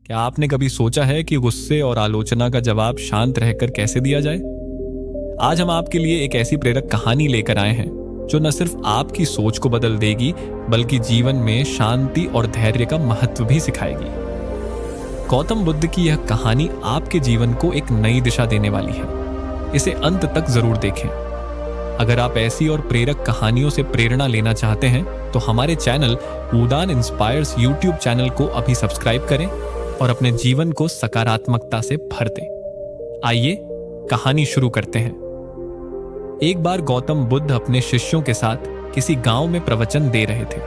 क्या आपने कभी सोचा है कि गुस्से और आलोचना का जवाब शांत रहकर कैसे दिया जाए? आज हम आपके लिए एक ऐसी प्रेरक कहानी लेकर आए हैं जो न सिर्फ आपकी सोच को बदल देगी बल्कि जीवन में शांति और धैर्य का महत्व भी सिखाएगी। गौतम बुद्ध की यह कहानी आपके जीवन को एक नई दिशा देने वाली है। इसे अंत तक जरूर देखें। अगर आप ऐसी और प्रेरक कहानियों से प्रेरणा लेना चाहते हैं तो हमारे चैनल उदान इंस्पायर्स यूट्यूब चैनल को अभी सब्सक्राइब करें और अपने जीवन को सकारात्मकता से भर दें। आइए कहानी शुरू करते हैं। एक बार गौतम बुद्ध अपने शिष्यों के साथ किसी गांव में प्रवचन दे रहे थे।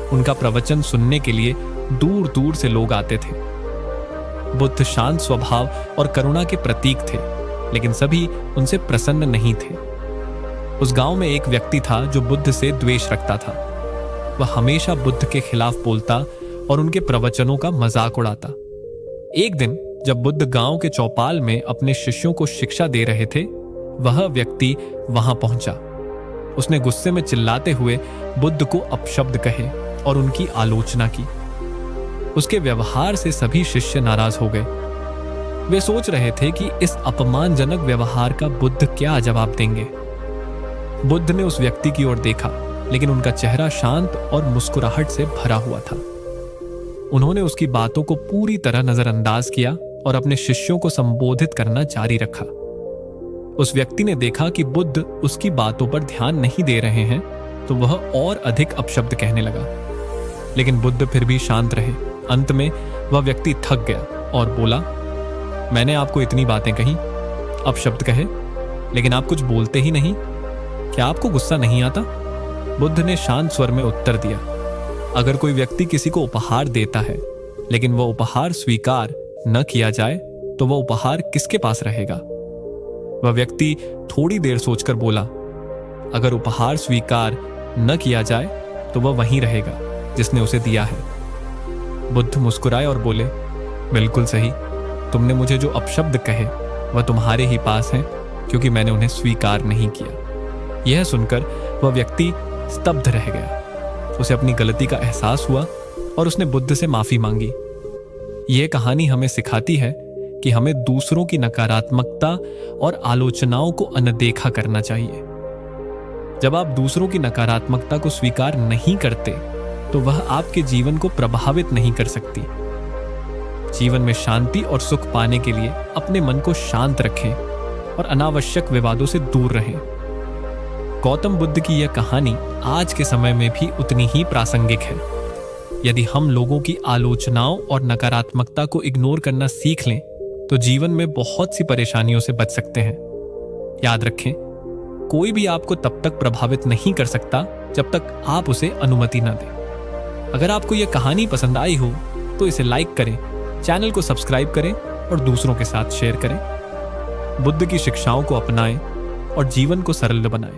उनका प्रवचन सुनने के लिए दूर दूर से लोग आते थे। बुद्ध शांत स्वभाव और करुणा के प्रतीक थे, लेकिन सभी उनसे प्रसन्न नहीं थे। उस गांव में एक व्यक्ति था जो बुद्ध से द्वेष रखता था। वह हमेशा बुद्ध के खिलाफ बोलता और उनके प्रवचनों का मजाक उड़ाता। एक दिन जब बुद्ध गांव के चौपाल में अपने शिष्यों को शिक्षा दे रहे थे, वह व्यक्ति वहां पहुंचा। उसने गुस्से में चिल्लाते हुए बुद्ध को अपशब्द कहे और उनकी आलोचना की। उसके व्यवहार से सभी शिष्य नाराज हो गए। वे सोच रहे थे कि इस अपमानजनक व्यवहार का बुद्ध क्या जवाब देंगे। बुद्ध ने उस व्यक्ति की ओर देखा, लेकिन उनका चेहरा शांत और मुस्कुराहट से भरा हुआ था। उन्होंने उसकी बातों को पूरी तरह नजरअंदाज किया और अपने शिष्यों को संबोधित करना जारी रखा। उस व्यक्ति ने देखा कि बुद्ध उसकी बातों पर ध्यान नहीं दे रहे हैं, तो वह और अधिक अपशब्द कहने लगा। लेकिन बुद्ध फिर भी शांत रहे। अंत में वह व्यक्ति थक गया और बोला, मैंने आपको इतनी बातें कही, अपशब्द कहे, लेकिन आप कुछ बोलते ही नहीं। क्या आपको गुस्सा नहीं आता? बुद्ध ने शांत स्वर में उत्तर दिया, अगर कोई व्यक्ति किसी को उपहार देता है लेकिन वह उपहार स्वीकार न किया जाए तो वह उपहार किसके पास रहेगा? वह व्यक्ति थोड़ी देर सोचकर बोला, अगर उपहार स्वीकार न किया जाए तो वह वहीं रहेगा जिसने उसे दिया है। बुद्ध मुस्कुराए और बोले, बिल्कुल सही। तुमने मुझे जो अपशब्द कहे वह तुम्हारे ही पास हैं, क्योंकि मैंने उन्हें स्वीकार नहीं किया। यह सुनकर वह व्यक्ति स्तब्ध रह गया। उसे अपनी गलती का एहसास हुआ और उसने बुद्ध से माफी मांगी। यह कहानी हमें सिखाती है कि हमें दूसरों की नकारात्मकता और आलोचनाओं को अनदेखा करना चाहिए। जब आप दूसरों की नकारात्मकता को स्वीकार नहीं करते तो वह आपके जीवन को प्रभावित नहीं कर सकती। जीवन में शांति और सुख पाने के लिए अपने मन को शांत रखें और अनावश्यक विवादों से दूर रहें। गौतम बुद्ध की यह कहानी आज के समय में भी उतनी ही प्रासंगिक है। यदि हम लोगों की आलोचनाओं और नकारात्मकता को इग्नोर करना सीख लें तो जीवन में बहुत सी परेशानियों से बच सकते हैं। याद रखें, कोई भी आपको तब तक प्रभावित नहीं कर सकता जब तक आप उसे अनुमति न दें। अगर आपको यह कहानी पसंद आई हो तो इसे लाइक करें, चैनल को सब्सक्राइब करें और दूसरों के साथ शेयर करें। बुद्ध की शिक्षाओं को अपनाएं और जीवन को सरल बनाएं।